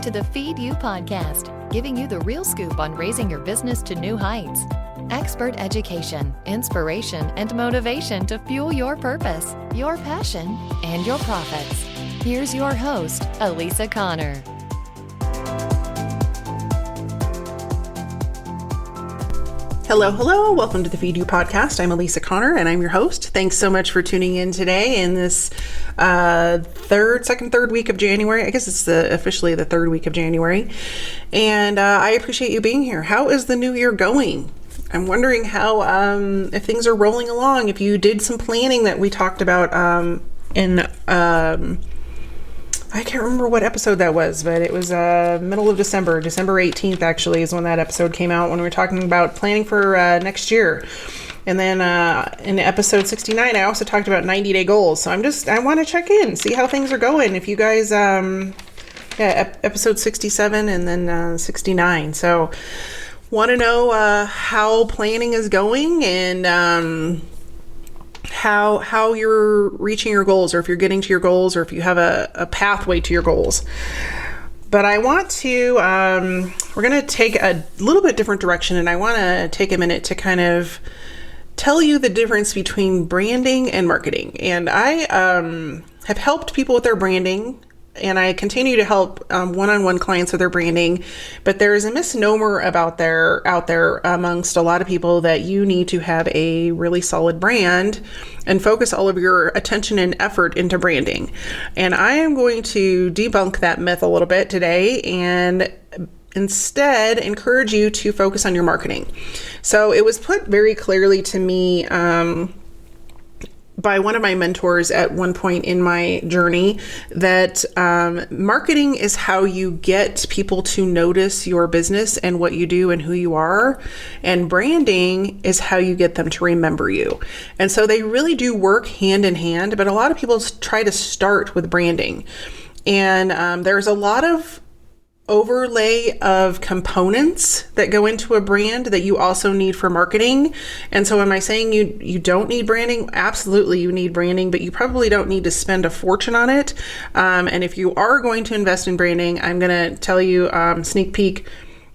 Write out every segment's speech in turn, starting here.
to the Feed You podcast, giving you the real scoop on raising your business to new heights. Expert education, inspiration, and motivation to fuel your purpose, your passion, and your profits. Here's your host, Elisa Connor. Hello. Welcome to the Feed You podcast. I'm Elisa Connor, and I'm your host. Thanks so much for tuning in today in this third week of January. I guess it's officially the third week of January. And I appreciate you being here. How is the new year going? I'm wondering how, if things are rolling along, if you did some planning that we talked about I can't remember what episode that was, but it was middle of December 18th actually is when that episode came out, when we were talking about planning for next year. And then in episode 69, I also talked about 90-day goals. So I want to check in, see how things are going. If you guys, episode 67 and then 69. So want to know how planning is going and how you're reaching your goals, or if you're getting to your goals, or if you have a pathway to your goals. But I want to, we're going to take a little bit different direction, and I want to take a minute to kind of tell you the difference between branding and marketing. And I have helped people with their branding, and I continue to help one-on-one clients with their branding. But there is a misnomer out there amongst a lot of people that you need to have a really solid brand and focus all of your attention and effort into branding. And I am going to debunk that myth a little bit today and instead encourage you to focus on your marketing. So it was put very clearly to me by one of my mentors at one point in my journey that marketing is how you get people to notice your business and what you do and who you are. And branding is how you get them to remember you. And so they really do work hand in hand, but a lot of people try to start with branding. And there's a lot of overlay of components that go into a brand that you also need for marketing. And so am I saying you don't need branding? Absolutely, you need branding, but you probably don't need to spend a fortune on it. And if you are going to invest in branding, I'm going to tell you, sneak peek,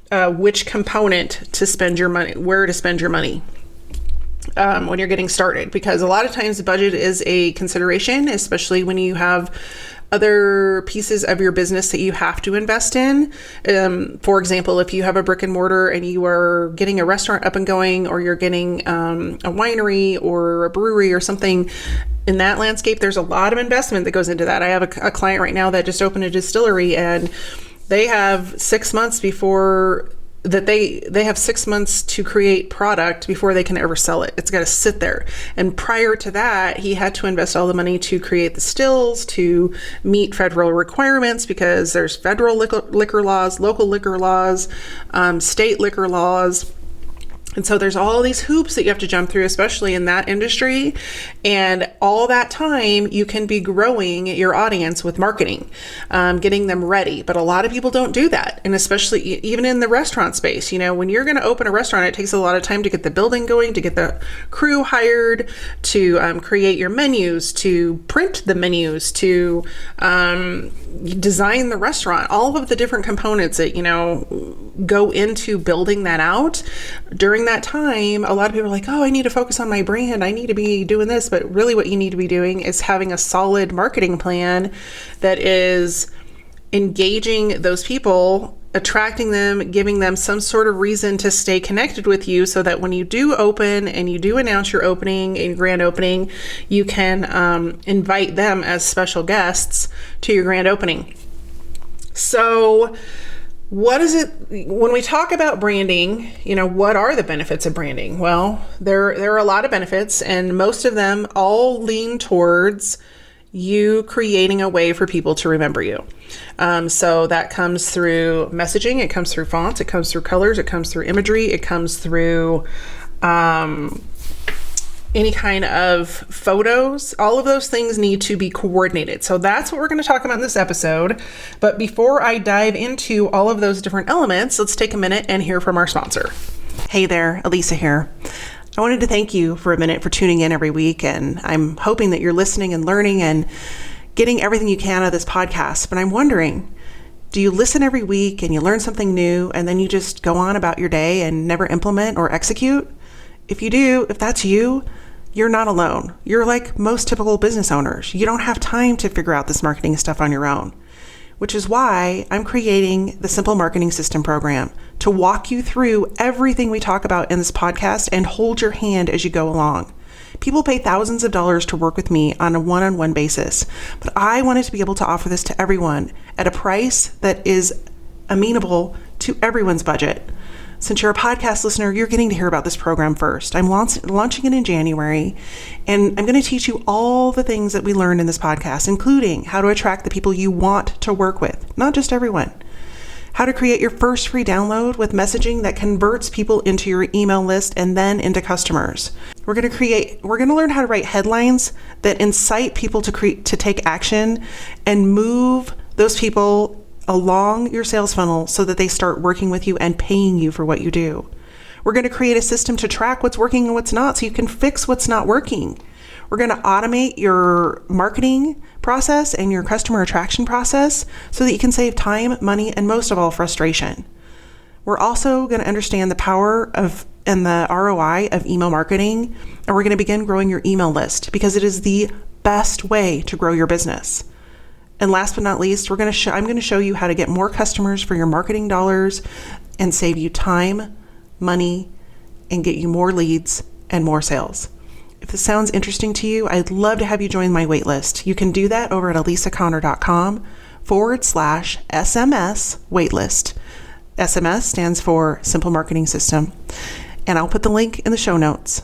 which component to spend your money, where to spend your money when you're getting started. Because a lot of times the budget is a consideration, especially when you have other pieces of your business that you have to invest in. For example, if you have a brick and mortar and you are getting a restaurant up and going, or you're getting a winery or a brewery or something in that landscape, there's a lot of investment that goes into that. I have a client right now that just opened a distillery, and they have 6 months before that they have 6 months to create product before they can ever sell it. It's got to sit there. And prior to that, he had to invest all the money to create the stills, to meet federal requirements, because there's federal liquor laws, local liquor laws, state liquor laws. And so there's all these hoops that you have to jump through, especially in that industry. And all that time, you can be growing your audience with marketing, getting them ready. But a lot of people don't do that. And especially even in the restaurant space, when you're going to open a restaurant, it takes a lot of time to get the building going, to get the crew hired, to create your menus, to print the menus, to design the restaurant, all of the different components that, go into building that out. During that time, a lot of people are like, oh, I need to focus on my brand. I need to be doing this. But really what you need to be doing is having a solid marketing plan that is engaging those people, attracting them, giving them some sort of reason to stay connected with you, so that when you do open and you do announce your opening and grand opening, you can invite them as special guests to your grand opening. So what is it, when we talk about branding, what are the benefits of branding? Well, there are a lot of benefits, and most of them all lean towards you creating a way for people to remember you. So that comes through messaging, it comes through fonts, it comes through colors, it comes through imagery, it comes through any kind of photos. All of those things need to be coordinated. So that's what we're going to talk about in this episode. But before I dive into all of those different elements, let's take a minute and hear from our sponsor. Hey there, Elisa here. I wanted to thank you for a minute for tuning in every week, and I'm hoping that you're listening and learning and getting everything you can out of this podcast. But I'm wondering, Do you listen every week and you learn something new and then you just go on about your day and never implement or execute? If you do, if that's you, you're not alone. You're like most typical business owners. You don't have time to figure out this marketing stuff on your own, which is why I'm creating the Simple Marketing System program to walk you through everything we talk about in this podcast and hold your hand as you go along. People pay thousands of dollars to work with me on a one-on-one basis, but I wanted to be able to offer this to everyone at a price that is amenable to everyone's budget. Since you're a podcast listener, you're getting to hear about this program first. I'm launching it in January, and I'm going to teach you all the things that we learned in this podcast, including how to attract the people you want to work with, not just everyone. How to create your first free download with messaging that converts people into your email list and then into customers. We're going to learn how to write headlines that incite people to take action and move those people along your sales funnel so that they start working with you and paying you for what you do. We're going to create a system to track what's working and what's not so you can fix what's not working. We're going to automate your marketing process and your customer attraction process so that you can save time, money, and most of all, frustration. We're also going to understand the power of and the ROI of email marketing, and we're going to begin growing your email list because it is the best way to grow your business. And last but not least, I'm going to show you how to get more customers for your marketing dollars and save you time, money, and get you more leads and more sales. If this sounds interesting to you, I'd love to have you join my waitlist. You can do that over at alisaconnor.com/SMS waitlist. SMS stands for Simple Marketing System. And I'll put the link in the show notes.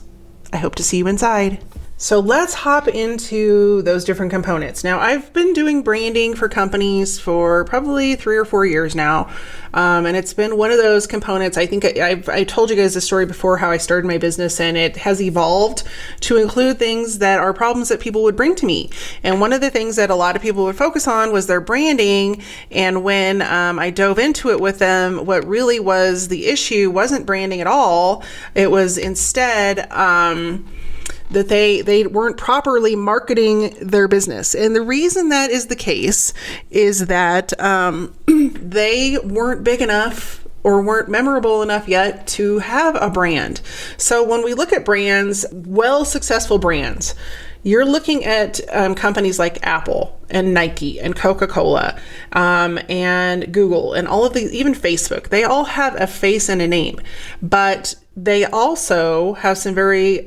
I hope to see you inside. So let's hop into those different components. Now, I've been doing branding for companies for probably 3 or 4 years now. And it's been one of those components. I think I told you guys the story before how I started my business, and it has evolved to include things that are problems that people would bring to me. And one of the things that a lot of people would focus on was their branding. And when I dove into it with them, what really was the issue wasn't branding at all. It was instead that they weren't properly marketing their business. And the reason that is the case is that they weren't big enough or weren't memorable enough yet to have a brand. So when we look at brands, successful brands, you're looking at companies like Apple and Nike and Coca-Cola and Google and all of these, even Facebook. They all have a face and a name, but they also have some very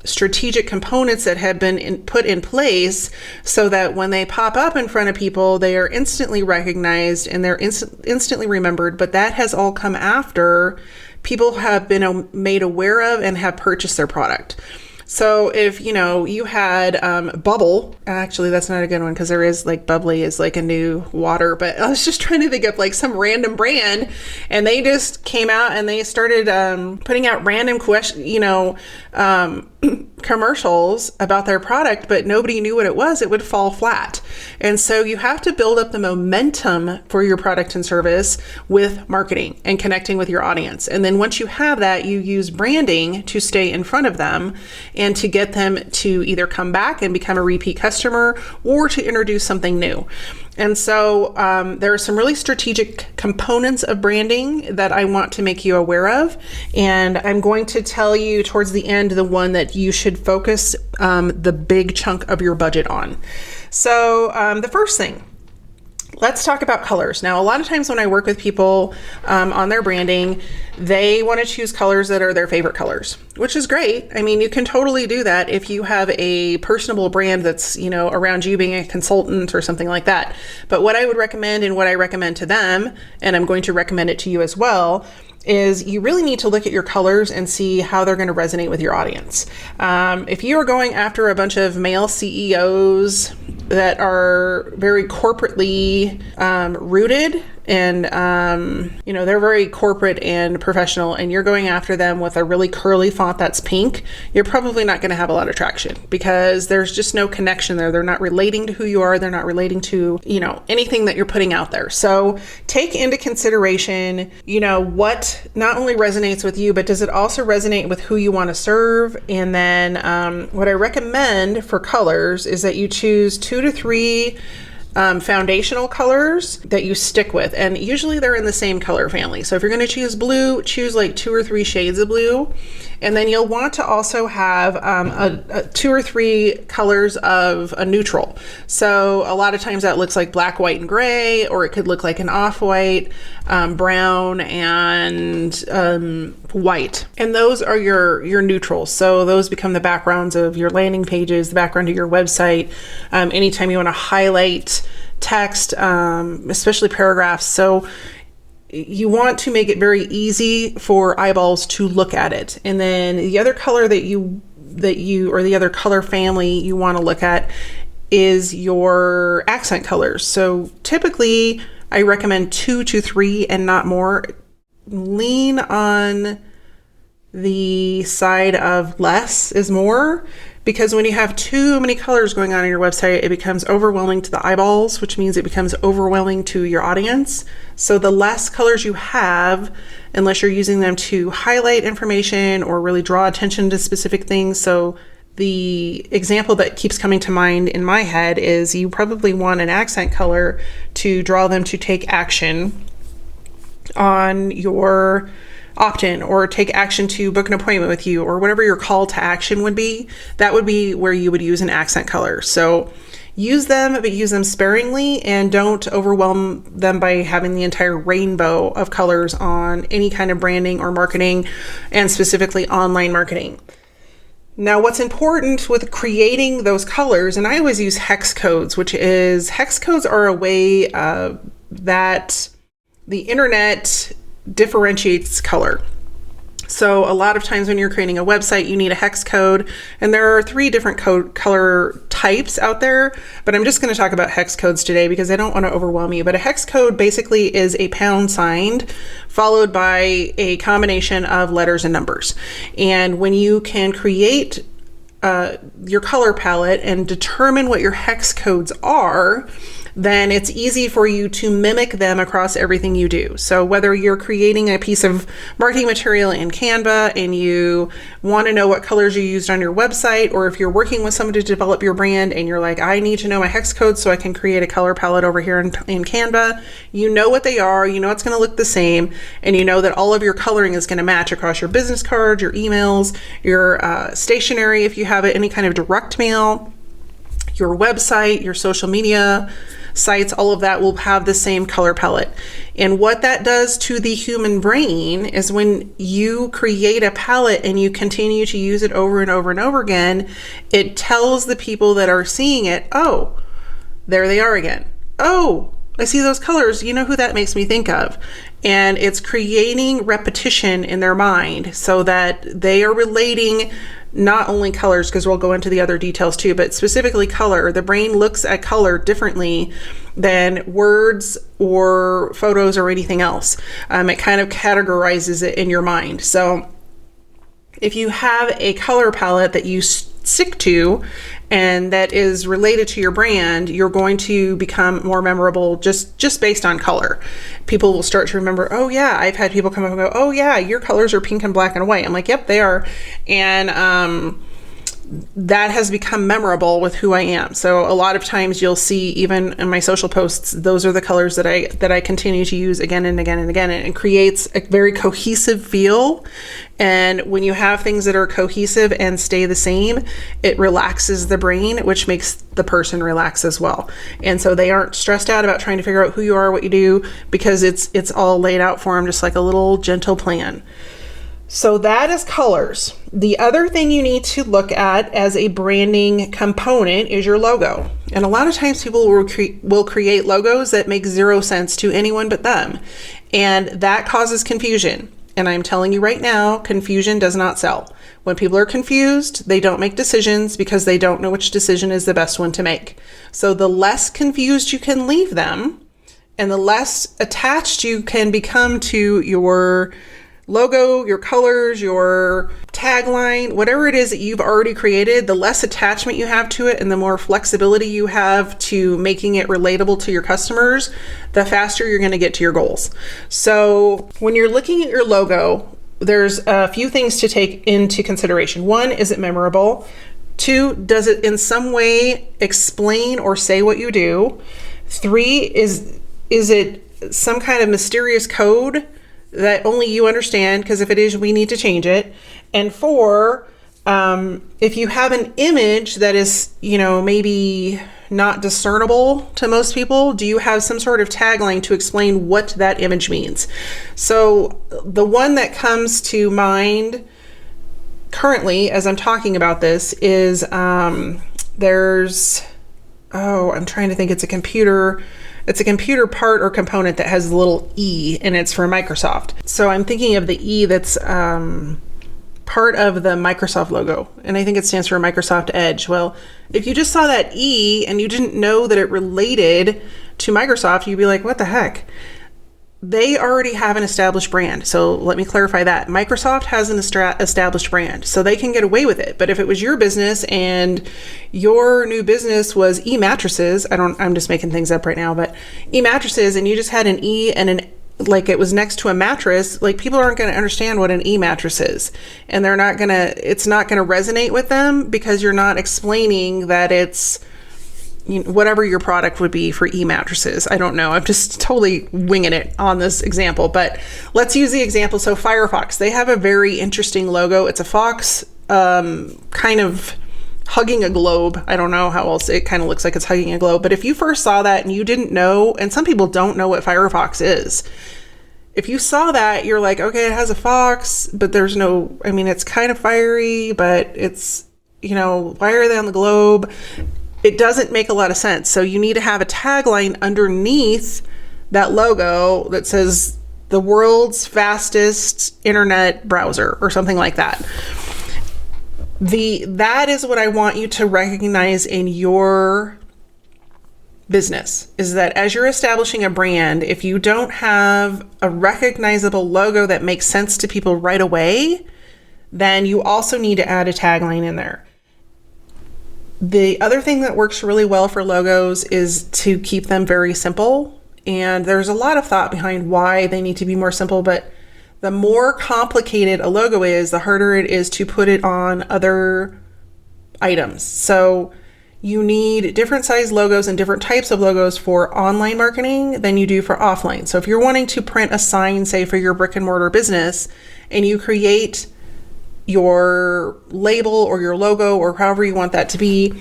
strategic components that have been put in place so that when they pop up in front of people, they are instantly recognized and they're instantly remembered. But that has all come after people have been made aware of and have purchased their product. So if, you had Bubble, actually that's not a good one because there is bubbly is a new water, but I was just trying to think of some random brand, and they just came out and they started putting out random commercials about their product, but nobody knew what it was, it would fall flat. And so you have to build up the momentum for your product and service with marketing and connecting with your audience. And then once you have that, you use branding to stay in front of them and to get them to either come back and become a repeat customer or to introduce something new. And so there are some really strategic components of branding that I want to make you aware of. And I'm going to tell you towards the end the one that you should focus the big chunk of your budget on. So the first thing, let's talk about colors. Now, a lot of times when I work with people on their branding, they want to choose colors that are their favorite colors, which is great. I mean, you can totally do that if you have a personable brand that's, around you being a consultant or something like that. But what I would recommend and what I recommend to them, and I'm going to recommend it to you as well, is you really need to look at your colors and see how they're going to resonate with your audience. If you are going after a bunch of male CEOs that are very corporately rooted and they're very corporate and professional, and you're going after them with a really curly font that's pink, you're probably not going to have a lot of traction because there's just no connection there. They're not relating to who you are. They're not relating to, anything that you're putting out there. So take into consideration, what not only resonates with you, but does it also resonate with who you want to serve? And then what I recommend for colors is that you choose 2 to 3 foundational colors that you stick with. And usually they're in the same color family. So if you're going to choose blue, choose like 2 or 3 shades of blue. And then you'll want to also have 2 or 3 colors of a neutral. So a lot of times that looks like black, white, and gray, or it could look like an off-white, brown, and white. And those are your neutrals. So those become the backgrounds of your landing pages, the background of your website. Anytime you want to highlight text, especially paragraphs. So you want to make it very easy for eyeballs to look at it. And then the other color or the other color family you want to look at is your accent colors. So typically I recommend 2 to 3 and not more. Lean on the side of less is more, because when you have too many colors going on your website, it becomes overwhelming to the eyeballs, which means it becomes overwhelming to your audience. So the less colors you have, unless you're using them to highlight information or really draw attention to specific things. So the example that keeps coming to mind in my head is you probably want an accent color to draw them to take action on your opt-in, or take action to book an appointment with you, or whatever your call to action would be. That would be where you would use an accent color. So use them, but use them sparingly, and don't overwhelm them by having the entire rainbow of colors on any kind of branding or marketing, and specifically online marketing. Now, what's important with creating those colors, and I always use hex codes, hex codes are a way that the internet differentiates color. So a lot of times when you're creating a website, you need a hex code, and there are 3 different color types out there, but I'm just going to talk about hex codes today because I don't want to overwhelm you. But a hex code basically is a pound sign followed by a combination of letters and numbers. And when you can create your color palette and determine what your hex codes are, then it's easy for you to mimic them across everything you do. So whether you're creating a piece of marketing material in Canva and you want to know what colors you used on your website, or if you're working with someone to develop your brand and you're like, I need to know my hex codes so I can create a color palette over here in Canva, you know what they are, you know it's going to look the same, and you know that all of your coloring is going to match across your business cards, your emails, your stationery if you have any kind of direct mail, your website, your social media sites, all of that will have the same color palette. And what that does to the human brain is when you create a palette and you continue to use it over and over and over again, it tells the people that are seeing it, oh, there they are again. Oh, I see those colors. You know who that makes me think of? And it's creating repetition in their mind so that they are relating not only colors, because we'll go into the other details too, but specifically color. The brain looks at color differently than words or photos or anything else. It kind of categorizes it in your mind. So if you have a color palette that you stick to and that is related to your brand, you're going to become more memorable just based on color. People will start to remember, oh yeah, I've had people come up and go, oh yeah, your colors are pink and black and white. I'm like, yep, they are. And that has become memorable with who I am. So a lot of times you'll see, even in my social posts, those are the colors that I continue to use again and again and again. And it creates a very cohesive feel. And when you have things that are cohesive and stay the same, it relaxes the brain, which makes the person relax as well. And so they aren't stressed out about trying to figure out who you are, what you do, because it's all laid out for them, just like a little gentle plan. So that is colors. The other thing you need to look at as a branding component is your logo. And a lot of times people will create logos that make zero sense to anyone but them. And that causes confusion. And I'm telling you right now, confusion does not sell. When people are confused, they don't make decisions because they don't know which decision is the best one to make. So the less confused you can leave them, and the less attached you can become to your logo, your colors, your tagline, whatever it is that you've already created, the less attachment you have to it and the more flexibility you have to making it relatable to your customers, the faster you're going to get to your goals. So when you're looking at your logo, there's a few things to take into consideration. 1, is it memorable? 2, does it in some way explain or say what you do? 3, is it some kind of mysterious code that only you understand? Because if it is, we need to change it. And 4, if you have an image that is, maybe not discernible to most people, do you have some sort of tagline to explain what that image means? So the one that comes to mind currently as I'm talking about this is I'm trying to think, it's a computer part or component that has a little E, and it's for Microsoft. So I'm thinking of the E that's part of the Microsoft logo, and I think it stands for Microsoft Edge. Well, if you just saw that E and you didn't know that it related to Microsoft, you'd be like, what the heck? They already have an established brand. So let me clarify that. Microsoft has an established brand, so they can get away with it. But if it was your business and your new business was e-mattresses, I'm just making things up right now, but e-mattresses, and you just had an E and like it was next to a mattress, like people aren't going to understand what an e-mattress is, and it's not going to resonate with them because you're not explaining that it's whatever your product would be for e-mattresses. I don't know. I'm just totally winging it on this example, but let's use the example. So Firefox, they have a very interesting logo. It's a fox kind of hugging a globe. I don't know how else it kind of looks like it's hugging a globe. But if you first saw that and you didn't know, and some people don't know what Firefox is, if you saw that, you're like, okay, it has a fox, but it's kind of fiery, but it's, why are they on the globe? It doesn't make a lot of sense. So you need to have a tagline underneath that logo that says the world's fastest internet browser or something like that. That is what I want you to recognize in your business, is that as you're establishing a brand, if you don't have a recognizable logo that makes sense to people right away, then you also need to add a tagline in there. The other thing that works really well for logos is to keep them very simple. And there's a lot of thought behind why they need to be more simple, but the more complicated a logo is, the harder it is to put it on other items. So you need different size logos and different types of logos for online marketing than you do for offline. So if you're wanting to print a sign, say for your brick and mortar business, and you create your label or your logo or however you want that to be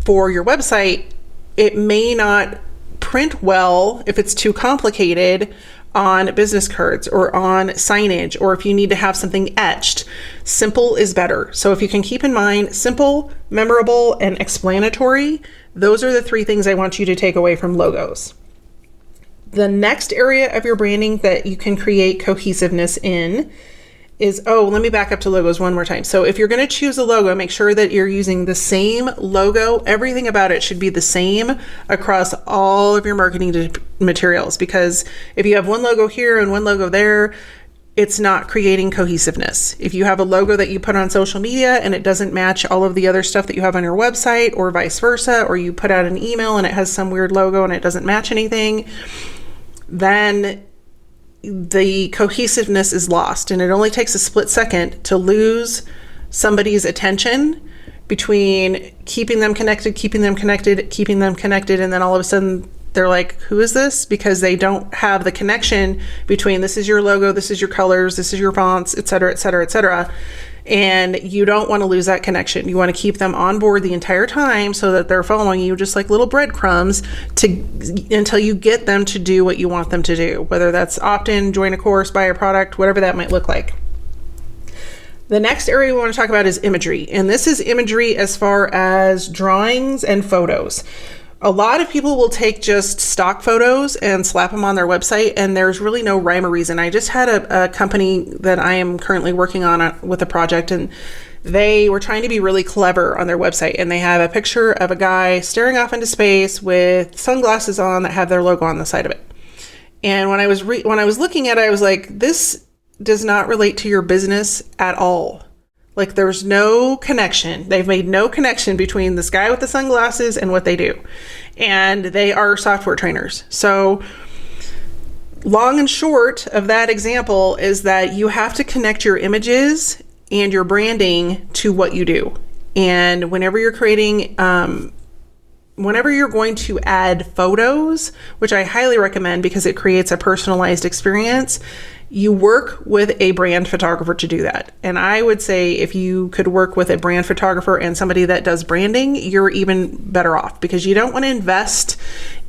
for your website, it may not print well if it's too complicated on business cards or on signage, or if you need to have something etched. Simple is better. So if you can keep in mind simple, memorable, and explanatory, those are the 3 things I want you to take away from logos. The next area of your branding that you can create cohesiveness in is, let me back up to logos one more time. So if you're going to choose a logo, make sure that you're using the same logo. Everything about it should be the same across all of your marketing materials, because if you have one logo here and one logo there, it's not creating cohesiveness. If you have a logo that you put on social media and it doesn't match all of the other stuff that you have on your website, or vice versa, or you put out an email and it has some weird logo and it doesn't match anything, then the cohesiveness is lost, and it only takes a split second to lose somebody's attention between keeping them connected, and then all of a sudden they're like, who is this? Because they don't have the connection between this is your logo, this is your colors, this is your fonts, et cetera, et cetera, et cetera. And you don't want to lose that connection. You want to keep them on board the entire time so that they're following you just like little breadcrumbs until you get them to do what you want them to do, whether that's opt in, join a course, buy a product, whatever that might look like. The next area we want to talk about is imagery. And this is imagery as far as drawings and photos. A lot of people will take just stock photos and slap them on their website, and there's really no rhyme or reason. I just had a company that I am currently working on with a project, and they were trying to be really clever on their website, and they have a picture of a guy staring off into space with sunglasses on that have their logo on the side of it. And when I was looking at it, I was like, this does not relate to your business at all. Like, there's no connection. They've made no connection between this guy with the sunglasses and what they do. And they are software trainers. So long and short of that example is that you have to connect your images and your branding to what you do. And whenever you're creating whenever you're going to add photos, which I highly recommend because it creates a personalized experience, you work with a brand photographer to do that. And I would say if you could work with a brand photographer and somebody that does branding, you're even better off, because you don't want to invest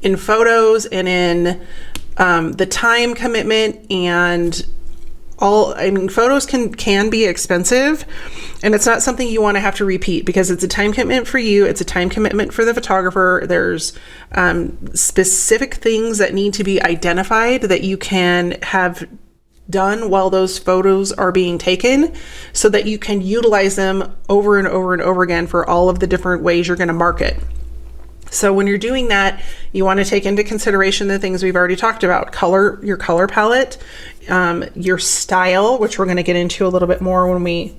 in photos and in the time commitment and photos can be expensive, and it's not something you want to have to repeat, because it's a time commitment for you. It's a time commitment for the photographer. There's specific things that need to be identified that you can have done while those photos are being taken, so that you can utilize them over and over and over again for all of the different ways you're going to market. So when you're doing that, you want to take into consideration the things we've already talked about: your color palette, your style, which we're going to get into a little bit more when we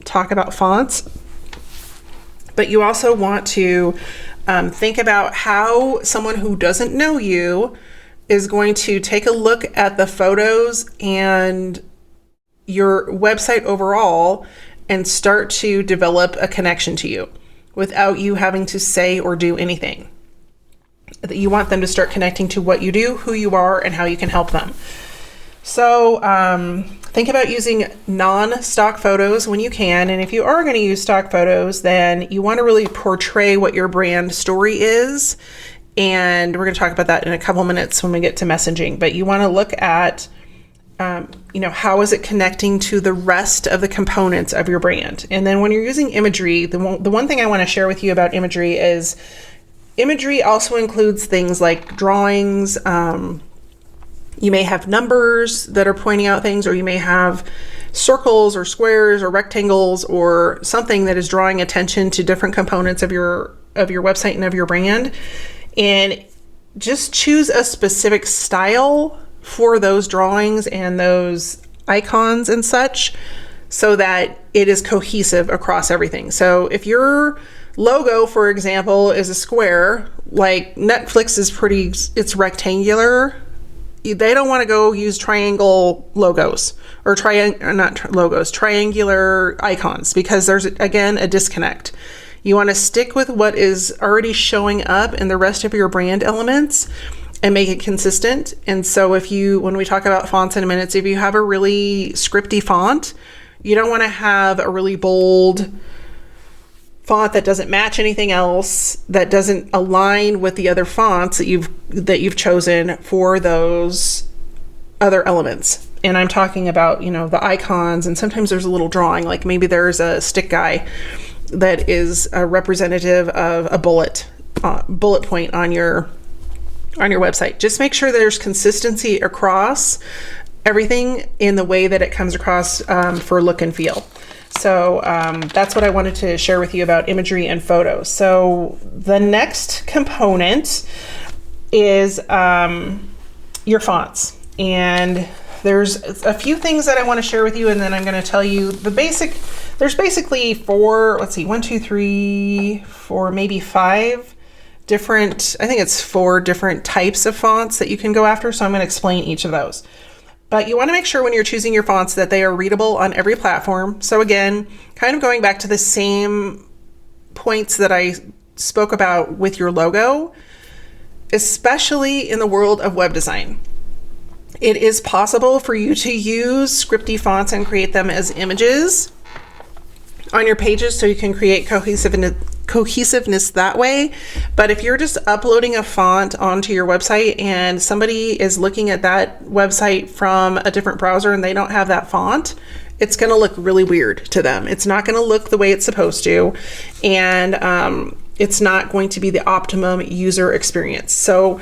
talk about fonts. But you also want to think about how someone who doesn't know you is going to take a look at the photos and your website overall and start to develop a connection to you without you having to say or do anything. You want them to start connecting to what you do, who you are, and how you can help them. So think about using non-stock photos when you can. And if you are going to use stock photos, then you want to really portray what your brand story is. And we're going to talk about that in a couple minutes when we get to messaging. But you want to look at how is it connecting to the rest of the components of your brand? And then when you're using imagery, the one thing I want to share with you about imagery is imagery also includes things like drawings. You may have numbers that are pointing out things, or you may have circles or squares or rectangles or something that is drawing attention to different components of your website and of your brand. And just choose a specific style for those drawings and those icons and such, so that it is cohesive across everything. So if your logo, for example, is a square, like Netflix is it's rectangular, they don't want to go use triangle logos or triangular icons, because there's, again, a disconnect. You want to stick with what is already showing up in the rest of your brand elements and make it consistent. And so when we talk about fonts in a minute, if you have a really scripty font, you don't want to have a really bold font that doesn't match anything else, that doesn't align with the other fonts that you've chosen for those other elements. And I'm talking about, the icons, and sometimes there's a little drawing, like maybe there's a stick guy that is a representative of a bullet point on your website. Just make sure there's consistency across everything in the way that it comes across for look and feel. So that's what I wanted to share with you about imagery and photos. So the next component is your fonts. And there's a few things that I want to share with you, and then I'm going to tell you there's basically four different types of fonts that you can go after. So I'm going to explain each of those. But you want to make sure when you're choosing your fonts that they are readable on every platform. So again, kind of going back to the same points that I spoke about with your logo, especially in the world of web design. It is possible for you to use scripty fonts and create them as images on your pages, so you can create cohesiveness that way. But if you're just uploading a font onto your website and somebody is looking at that website from a different browser and they don't have that font, it's going to look really weird to them. It's not going to look the way it's supposed to, and it's not going to be the optimum user experience. So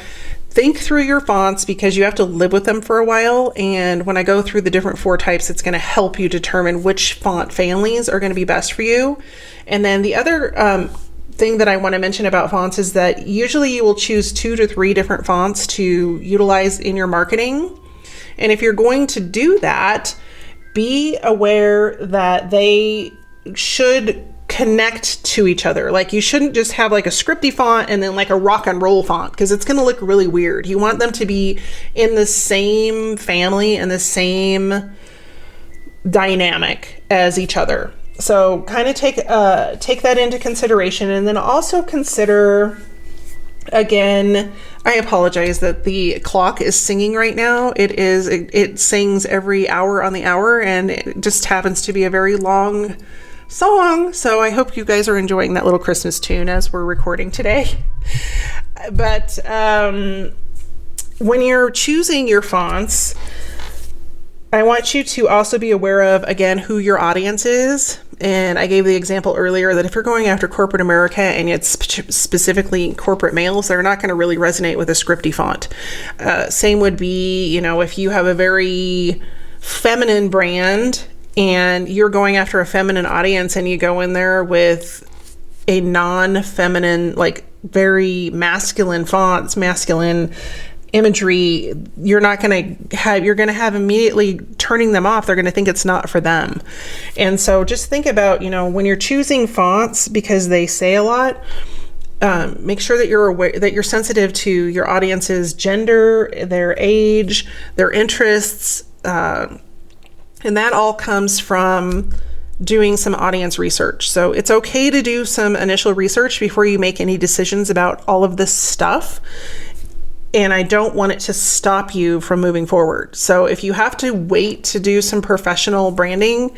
think through your fonts, because you have to live with them for a while. And when I go through the different 4 types, it's going to help you determine which font families are going to be best for you. And then the other thing that I want to mention about fonts is that usually you will choose 2 to 3 different fonts to utilize in your marketing. And if you're going to do that, be aware that they should connect to each other. Like, you shouldn't just have like a scripty font and then like a rock and roll font, because it's going to look really weird. You want them to be in the same family and the same dynamic as each other. So kind of take that into consideration, and then also consider Again, I apologize that the clock is singing right now. It sings every hour on the hour, and it just happens to be a very long song. So I hope you guys are enjoying that little Christmas tune as we're recording today. But when you're choosing your fonts, I want you to also be aware of, again, who your audience is. And I gave the example earlier that if you're going after corporate America and it's specifically corporate males, they're not going to really resonate with a scripty font. Same would be, if you have a very feminine brand and you're going after a feminine audience and you go in there with a non-feminine, like very masculine fonts, masculine imagery, you're going to have immediately turning them off. They're going to think it's not for them. And so just think about, when you're choosing fonts, because they say a lot, make sure that you're aware, that you're sensitive to your audience's gender, their age, their interests, and that all comes from doing some audience research. So it's okay to do some initial research before you make any decisions about all of this stuff. And I don't want it to stop you from moving forward. So if you have to wait to do some professional branding,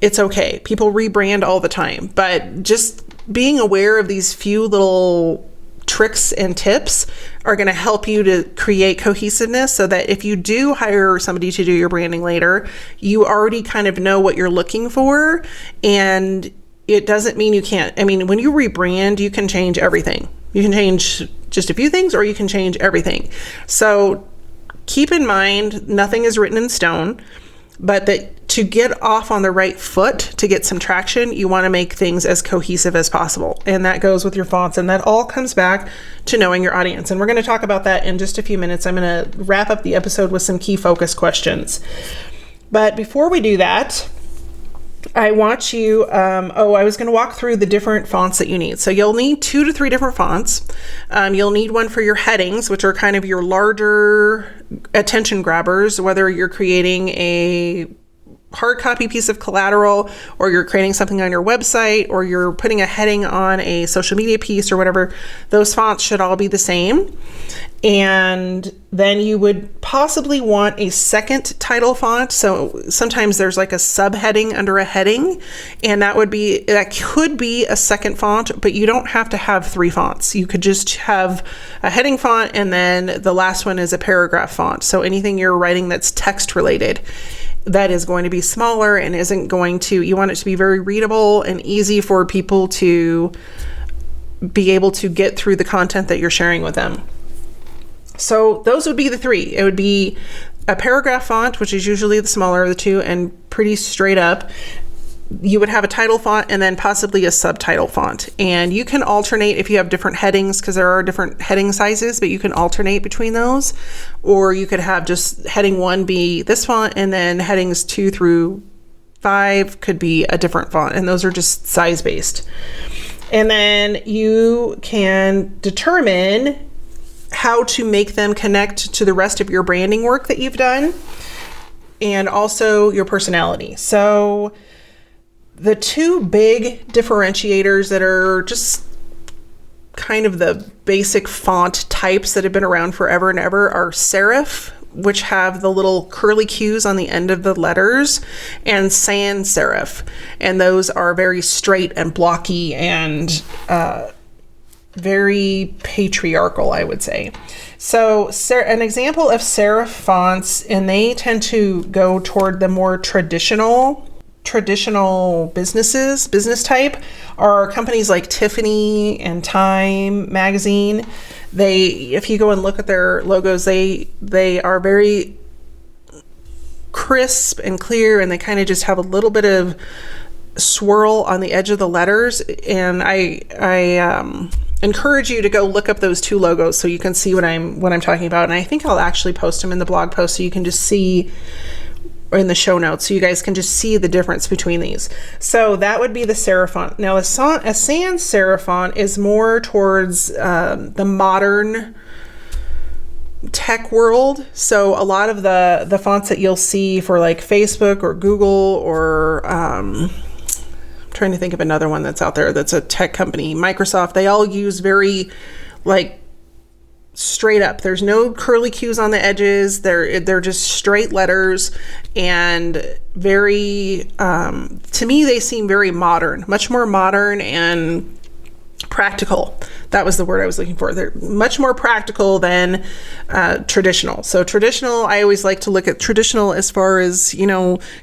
it's okay. People rebrand all the time. But just being aware of these few little tricks and tips are going to help you to create cohesiveness, so that if you do hire somebody to do your branding later, you already kind of know what you're looking for. And it doesn't mean you can't. I mean, when you rebrand, you can change everything. You can change just a few things, or you can change everything. So keep in mind, nothing is written in stone, but that to get off on the right foot, to get some traction, you want to make things as cohesive as possible. And that goes with your fonts. And that all comes back to knowing your audience. And we're going to talk about that in just a few minutes. I'm going to wrap up the episode with some key focus questions. But before we do that, I want you, I was going to walk through the different fonts that you need. So you'll need 2 to 3 different fonts. You'll need one for your headings, which are kind of your larger attention grabbers, whether you're creating a hard copy piece of collateral, or you're creating something on your website, or you're putting a heading on a social media piece or whatever. Those fonts should all be the same. And then you would possibly want a second title font. So sometimes there's like a subheading under a heading, and that could be a second font, but you don't have to have 3 fonts. You could just have a heading font, and then the last one is a paragraph font. So anything you're writing that's text related, that is going to be smaller and you want it to be very readable and easy for people to be able to get through the content that you're sharing with them. So those would be the 3. It would be a paragraph font, which is usually the smaller of the 2 and pretty straight up. You would have a title font and then possibly a subtitle font. And you can alternate if you have different headings, because there are different heading sizes, but you can alternate between those. Or you could have just heading 1 be this font, and then headings 2 through 5 could be a different font. And those are just size based. And then you can determine how to make them connect to the rest of your branding work that you've done, and also your personality. So the 2 big differentiators that are just kind of the basic font types that have been around forever and ever are serif, which have the little curly cues on the end of the letters, and sans serif. And those are very straight and blocky and very patriarchal, I would say. So an example of serif fonts, and they tend to go toward the more traditional business type, are companies like Tiffany and Time magazine. If you go and look at their logos, they are very crisp and clear, and they kind of just have a little bit of swirl on the edge of the letters. And I encourage you to go look up those 2 logos so you can see what I'm talking about. And I think I'll actually post them in the blog post so you can just see, or in the show notes, so you guys can just see the difference between these. So that would be the serif font. Now a sans serif font is more towards the modern tech world. So a lot of the fonts that you'll see for like Facebook or Google, or I'm trying to think of another one that's out there that's a tech company, Microsoft, they all use very like straight up. There's no curly cues on the edges. They're just straight letters, and very, to me, they seem very modern, much more modern and practical. That was the word I was looking for. They're much more practical than traditional. So traditional, I always like to look at traditional as far as,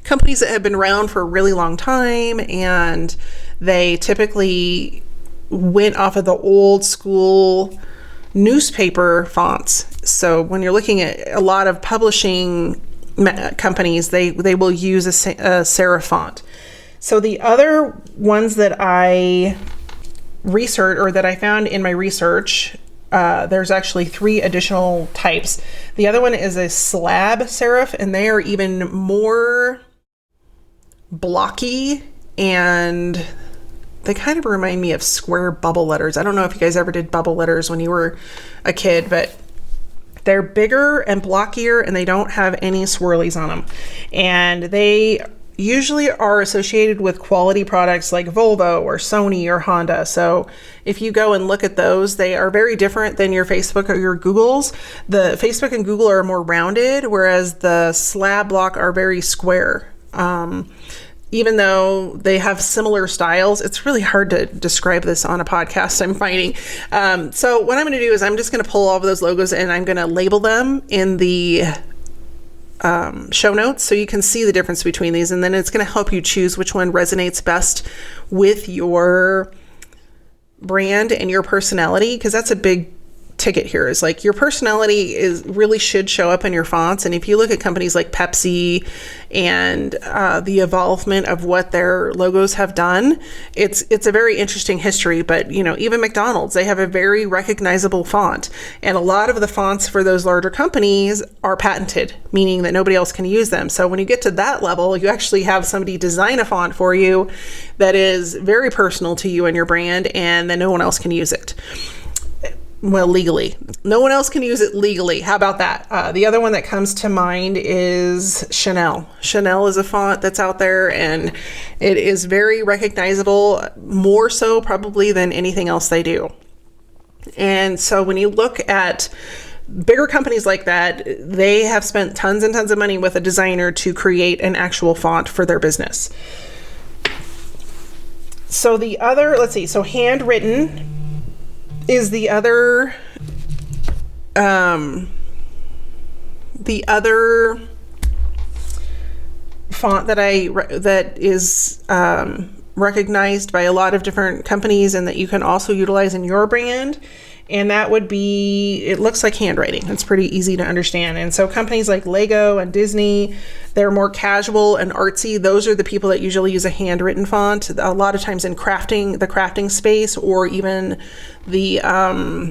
companies that have been around for a really long time, and they typically went off of the old school newspaper fonts. So when you're looking at a lot of publishing companies, they will use a serif font. So the other ones that I research, or that I found in my research, there's actually 3 additional types. The other one is a slab serif, and they are even more blocky, and they kind of remind me of square bubble letters. I don't know if you guys ever did bubble letters when you were a kid, but they're bigger and blockier, and they don't have any swirlies on them. And they usually are associated with quality products like Volvo or Sony or Honda. So if you go and look at those, they are very different than your Facebook or your Googles. The Facebook and Google are more rounded, whereas the slab block are very square. Even though they have similar styles, it's really hard to describe this on a podcast, I'm finding. So what I'm going to do is I'm just going to pull all of those logos, and I'm going to label them in the show notes so you can see the difference between these. And then it's going to help you choose which one resonates best with your brand and your personality, because that's a big ticket here, is like your personality really should show up in your fonts. And if you look at companies like Pepsi and the evolvement of what their logos have done, it's a very interesting history. But even McDonald's, they have a very recognizable font, and a lot of the fonts for those larger companies are patented, meaning that nobody else can use them. So when you get to that level, you actually have somebody design a font for you that is very personal to you and your brand, and then no one else can use it. Well, legally. No one else can use it legally. How about that? The other one that comes to mind is Chanel. Chanel is a font that's out there, and it is very recognizable, more so probably than anything else they do. And so when you look at bigger companies like that, they have spent tons and tons of money with a designer to create an actual font for their business. So the other, so handwritten is the other font that is recognized by a lot of different companies, and that you can also utilize in your brand. And that would be, it looks like handwriting. It's pretty easy to understand. And so companies like Lego and Disney, they're more casual and artsy. Those are the people that usually use a handwritten font. A lot of times in the crafting space, or even the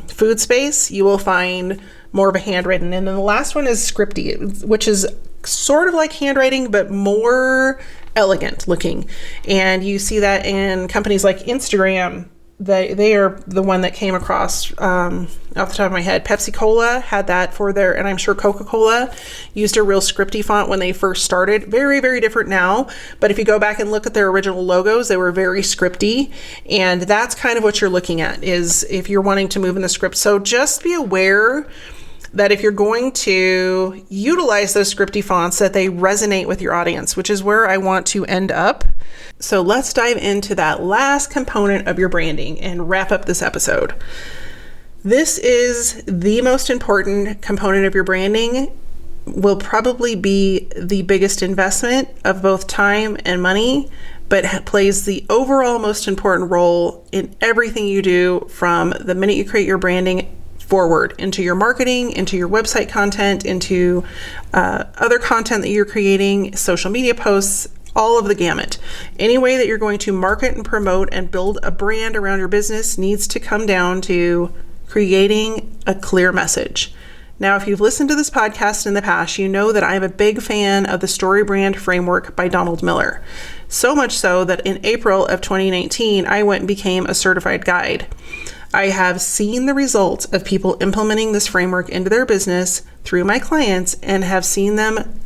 food space, you will find more of a handwritten. And then the last one is scripty, which is sort of like handwriting, but more elegant looking. And you see that in companies like Instagram. They are the one that came across off the top of my head. Pepsi-Cola had that for their, and I'm sure Coca-Cola used a real scripty font when they first started. Very, very different now. But if you go back and look at their original logos, they were very scripty. And that's kind of what you're looking at, is if you're wanting to move in the script. So just be aware that if you're going to utilize those scripty fonts, that they resonate with your audience, which is where I want to end up. So let's dive into that last component of your branding and wrap up this episode. This is the most important component of your branding, will probably be the biggest investment of both time and money, but plays the overall most important role in everything you do, from the minute you create your branding forward, into your marketing, into your website content, into other content that you're creating, social media posts, all of the gamut. Any way that you're going to market and promote and build a brand around your business needs to come down to creating a clear message. Now, if you've listened to this podcast in the past, you know that I'm a big fan of the Story Brand Framework by Donald Miller. So much so that in April of 2019, I went and became a certified guide. I have seen the results of people implementing this framework into their business through my clients, and have seen them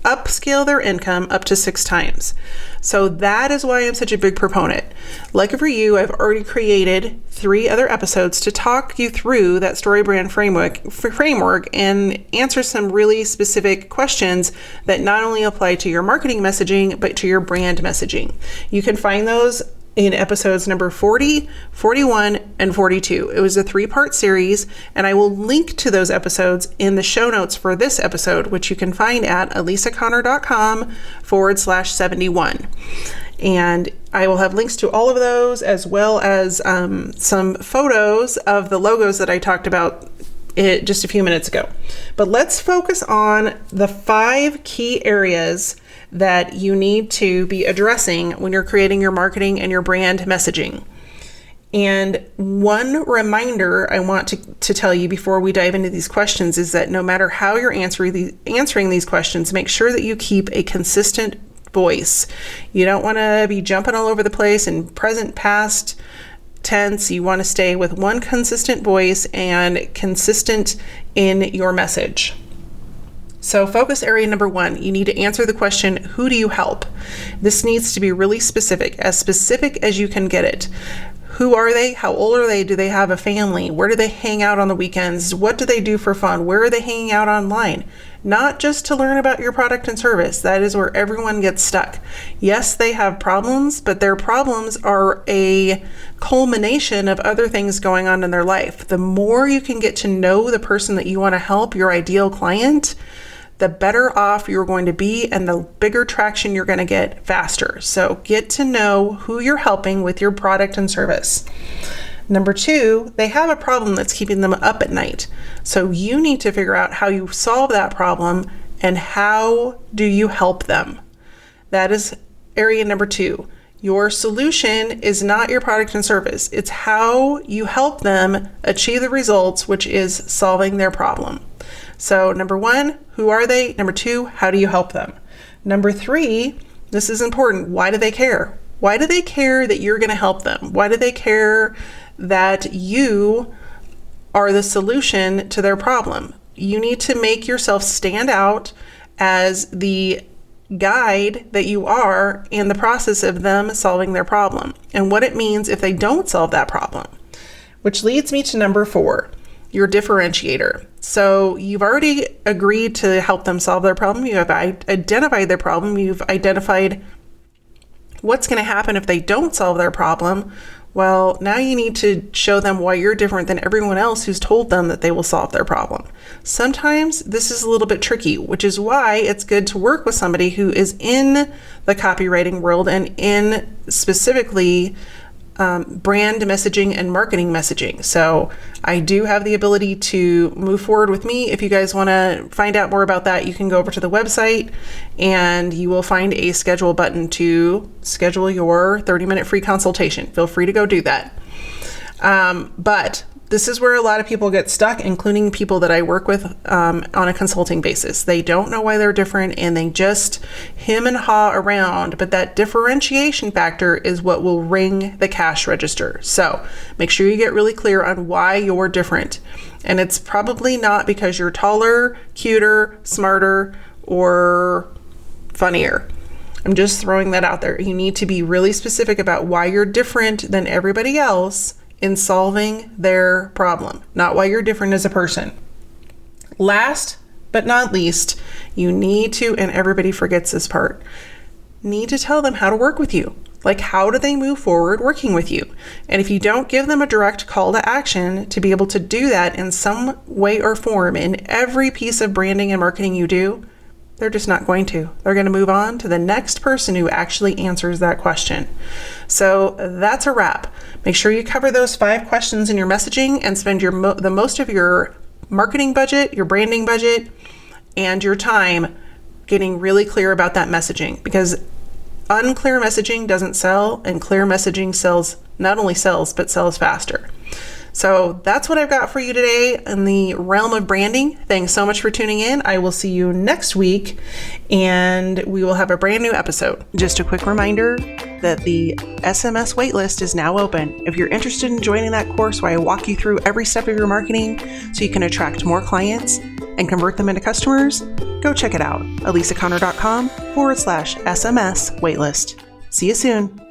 upscale their income up to 6 times. So that is why I'm such a big proponent. Lucky for you, I've already created 3 other episodes to talk you through that story brand framework and answer some really specific questions that not only apply to your marketing messaging, but to your brand messaging. You can find those in episodes number 40, 41, and 42. It was a 3-part series, and I will link to those episodes in the show notes for this episode, which you can find at alisaconnor.com/71. And I will have links to all of those, as well as some photos of the logos that I talked about just a few minutes ago. But let's focus on the 5 key areas that you need to be addressing when you're creating your marketing and your brand messaging. And one reminder I want to tell you before we dive into these questions is that no matter how you're answering these questions, make sure that you keep a consistent voice. You don't want to be jumping all over the place in present, past tense. You want to stay with one consistent voice and consistent in your message. So focus area number 1, you need to answer the question, who do you help? This needs to be really specific as you can get it. Who are they? How old are they? Do they have a family? Where do they hang out on the weekends? What do they do for fun? Where are they hanging out online? Not just to learn about your product and service. That is where everyone gets stuck. Yes, they have problems, but their problems are a culmination of other things going on in their life. The more you can get to know the person that you want to help, your ideal client, the better off you're going to be and the bigger traction you're going to get faster. So get to know who you're helping with your product and service. Number 2, they have a problem that's keeping them up at night. So you need to figure out how you solve that problem and how do you help them. That is area number 2. Your solution is not your product and service. It's how you help them achieve the results, which is solving their problem. So number 1, who are they? Number 2, how do you help them? Number 3, this is important. Why do they care? Why do they care that you're going to help them? Why do they care that you are the solution to their problem? You need to make yourself stand out as the guide that you are in the process of them solving their problem and what it means if they don't solve that problem. Which leads me to number 4, your differentiator. So you've already agreed to help them solve their problem. You have identified their problem. You've identified what's going to happen if they don't solve their problem. Well, now you need to show them why you're different than everyone else who's told them that they will solve their problem. Sometimes this is a little bit tricky, which is why it's good to work with somebody who is in the copywriting world and in specifically brand messaging and marketing messaging. So I do have the ability to move forward with me. If you guys want to find out more about that, you can go over to the website and you will find a schedule button to schedule your 30-minute free consultation. Feel free to go do that. But this is where a lot of people get stuck, including people that I work with on a consulting basis. They don't know why they're different and they just hem and haw around, but that differentiation factor is what will ring the cash register. So make sure you get really clear on why you're different. And it's probably not because you're taller, cuter, smarter, or funnier. I'm just throwing that out there. You need to be really specific about why you're different than everybody else in solving their problem, not why you're different as a person. Last but not least, you need to, and everybody forgets this part, need to tell them how to work with you. Like, how do they move forward working with you? And if you don't give them a direct call to action to be able to do that in some way or form in every piece of branding and marketing you do, they're just not going to. They're going to move on to the next person who actually answers that question. So that's a wrap. Make sure you cover those 5 questions in your messaging and spend the most of your marketing budget, your branding budget, and your time getting really clear about that messaging, because unclear messaging doesn't sell, and clear messaging not only sells, but sells faster. So that's what I've got for you today in the realm of branding. Thanks so much for tuning in. I will see you next week, and we will have a brand new episode. Just a quick reminder that the SMS waitlist is now open. If you're interested in joining that course where I walk you through every step of your marketing so you can attract more clients and convert them into customers? Go check it out, elisaconnor.com/SMS waitlist. See you soon.